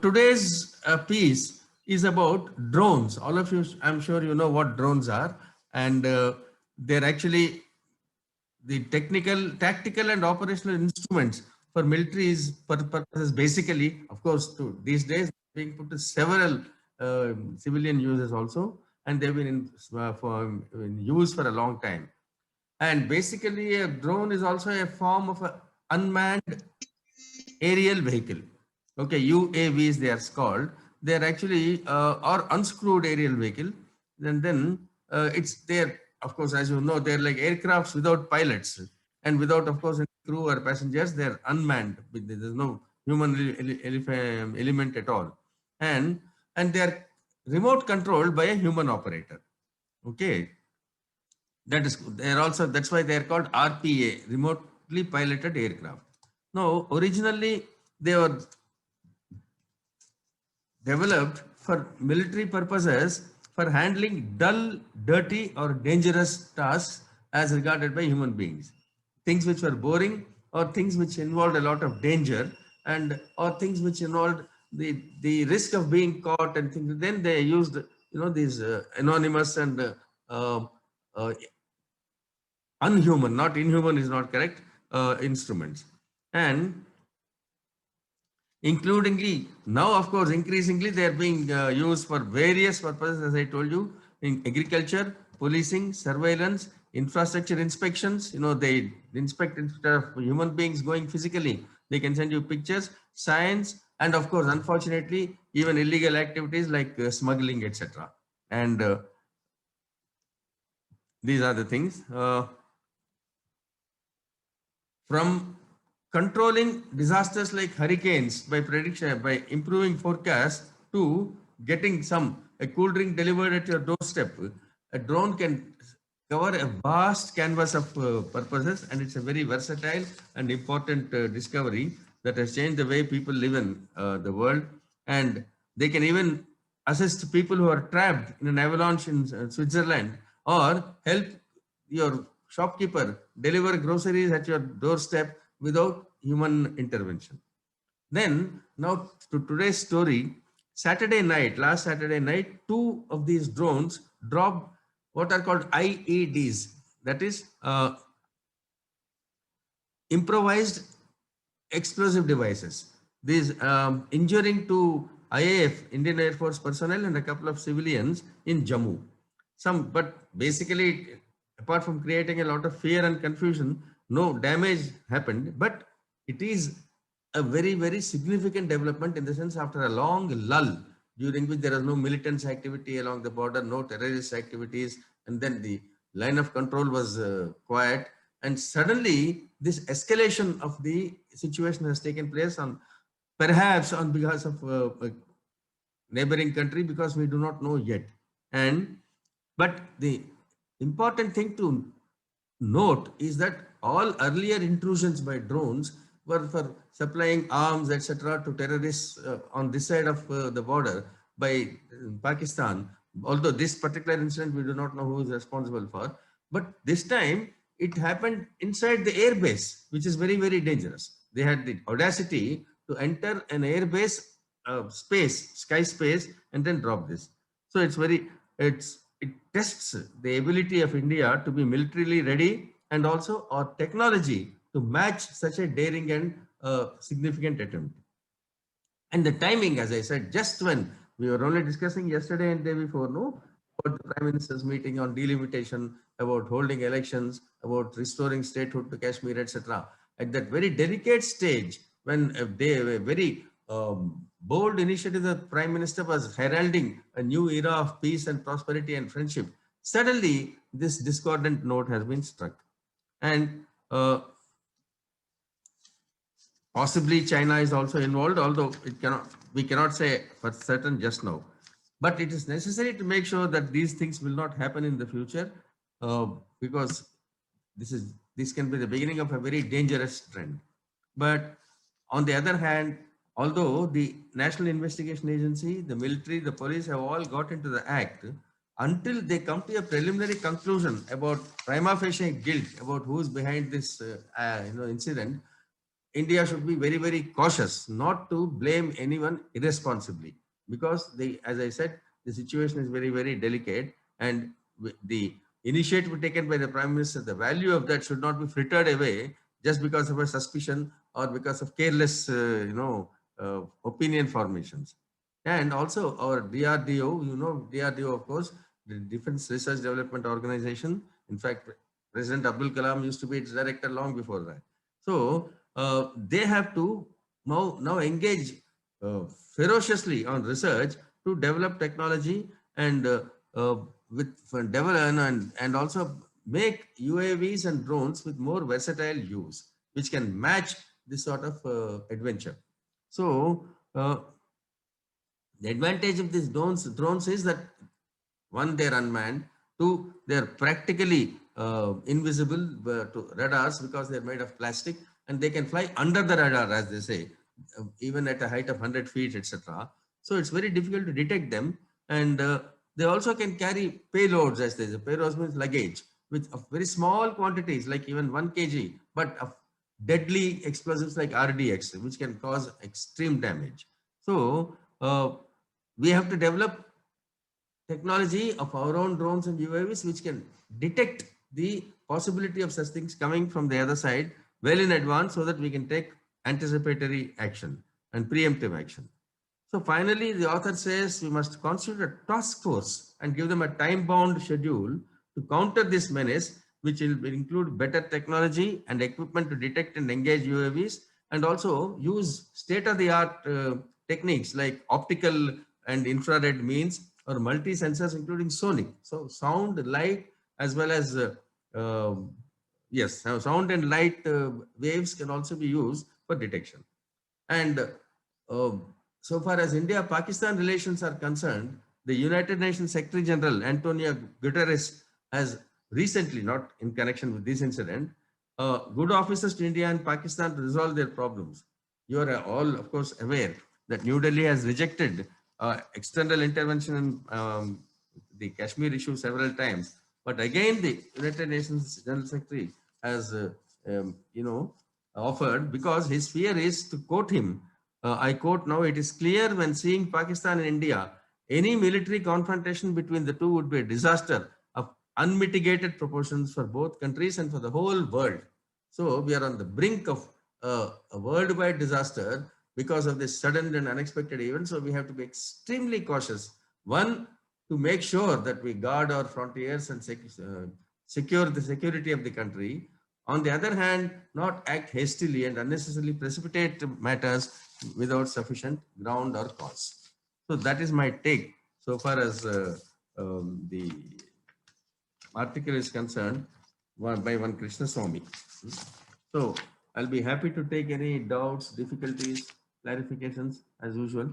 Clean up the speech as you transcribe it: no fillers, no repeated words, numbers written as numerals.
Today's piece is about drones. All of you, I'm sure you know what drones are, and they're actually the technical, tactical, and operational instruments for military's purposes. Basically, of course, to these days being put to several civilian uses also, and they've been in use for a long time. And basically, a drone is also a form of a unmanned aerial vehicle. Okay, UAVs they are called. They are actually or unscrewed aerial vehicle. And then it's there. Of course, as you know, they're like aircrafts without pilots and without, of course, any crew or passengers. They're unmanned. There's no human element at all, and they are remote controlled by a human operator. Okay, that is they're also that's why they are called RPA, remotely piloted aircraft. Now, originally they were developed for military purposes for handling dull, dirty, or dangerous tasks as regarded by human beings. Things which were boring or things which involved a lot of danger and or things which involved the risk of being caught and things. Then they used these anonymous and uh, unhuman, not inhuman is not correct, instruments. And includingly now of course increasingly they are being used for various purposes, as I told you, in agriculture, policing, surveillance, infrastructure inspections. They inspect instead of human beings going physically, they can send you pictures, science, and of course unfortunately even illegal activities like smuggling, etc. And these are the things from controlling disasters like hurricanes by prediction, by improving forecasts, to getting a cool drink delivered at your doorstep. A drone can cover a vast canvas of purposes, and it's a very versatile and important discovery that has changed the way people live in the world. And they can even assist people who are trapped in an avalanche in Switzerland, or help your shopkeeper deliver groceries at your doorstep without human intervention. Then, now to today's story. Last Saturday night, two of these drones dropped what are called IEDs, that is improvised explosive devices. These injuring to IAF, Indian Air Force personnel, and a couple of civilians in Jammu. But basically, apart from creating a lot of fear and confusion, no damage happened. But it is a very, very significant development, in the sense after a long lull during which there was no militants activity along the border, no terrorist activities, and then the line of control was quiet, and suddenly this escalation of the situation has taken place, perhaps on behalf of a neighboring country, because we do not know yet. And but the important thing to note is that all earlier intrusions by drones were for supplying arms, etc., to terrorists on this side of the border by Pakistan. Although this particular incident we do not know who is responsible for, but this time it happened inside the airbase, which is very, very dangerous. They had the audacity to enter an airbase sky space, and then drop this. So it tests the ability of India to be militarily ready, and also our technology to match such a daring and significant attempt. And the timing, as I said, just when we were only discussing yesterday and day before, no, about the Prime Minister's meeting on delimitation, about holding elections, about restoring statehood to Kashmir, etc. At that very delicate stage, when a very bold initiative, the Prime Minister was heralding a new era of peace and prosperity and friendship, suddenly this discordant note has been struck. And possibly China is also involved, although we cannot say for certain just now. But it is necessary to make sure that these things will not happen in the future, because this can be the beginning of a very dangerous trend. But on the other hand, although the National Investigation Agency, the military, the police have all got into the act, until they come to a preliminary conclusion about prima facie guilt, about who is behind this incident, India should be very, very cautious not to blame anyone irresponsibly, because as I said, the situation is very, very delicate, and the initiative taken by the Prime Minister, the value of that should not be frittered away just because of a suspicion or because of careless, opinion formations. And also our DRDO, DRDO, of course, the Defense Research Development Organization. In fact, President Abdul Kalam used to be its director long before that. So they have to now engage uh, ferociously on research to develop technology and uh, with develop and also make UAVs and drones with more versatile use, which can match this sort of adventure. So the advantage of these drones is that one, they're unmanned. Two, they're practically invisible to radars because they're made of plastic, and they can fly under the radar, as they say, even at a height of 100 feet, etc. So it's very difficult to detect them. And they also can carry payloads, as they say. Payloads means luggage, with of very small quantities, like even 1 kg, but of deadly explosives like RDX, which can cause extreme damage. So we have to develop technology of our own drones and UAVs, which can detect the possibility of such things coming from the other side well in advance, so that we can take anticipatory action and preemptive action. So finally, the author says we must constitute a task force and give them a time-bound schedule to counter this menace, which will include better technology and equipment to detect and engage UAVs, and also use state-of-the-art techniques like optical and infrared means, or multi-sensors, including sonic. So sound, light, as well as yes, sound and light waves can also be used for detection. And uh, so far as India-Pakistan relations are concerned, the United Nations Secretary General Antonio Guterres has recently, not in connection with this incident, good officers to India and Pakistan to resolve their problems. You are all, of course, aware that New Delhi has rejected external intervention in the Kashmir issue several times. But again, the United Nations General Secretary has, offered, because his fear is, to quote him, I quote now, "It is clear when seeing Pakistan and India, any military confrontation between the two would be a disaster of unmitigated proportions for both countries and for the whole world." So we are on the brink of a worldwide disaster because of this sudden and unexpected event. So we have to be extremely cautious. One, to make sure that we guard our frontiers and secure the security of the country. On the other hand, not act hastily and unnecessarily precipitate matters without sufficient ground or cause. So that is my take so far as the article is concerned, by one Krishna Swami. So I'll be happy to take any doubts, difficulties, clarifications as usual.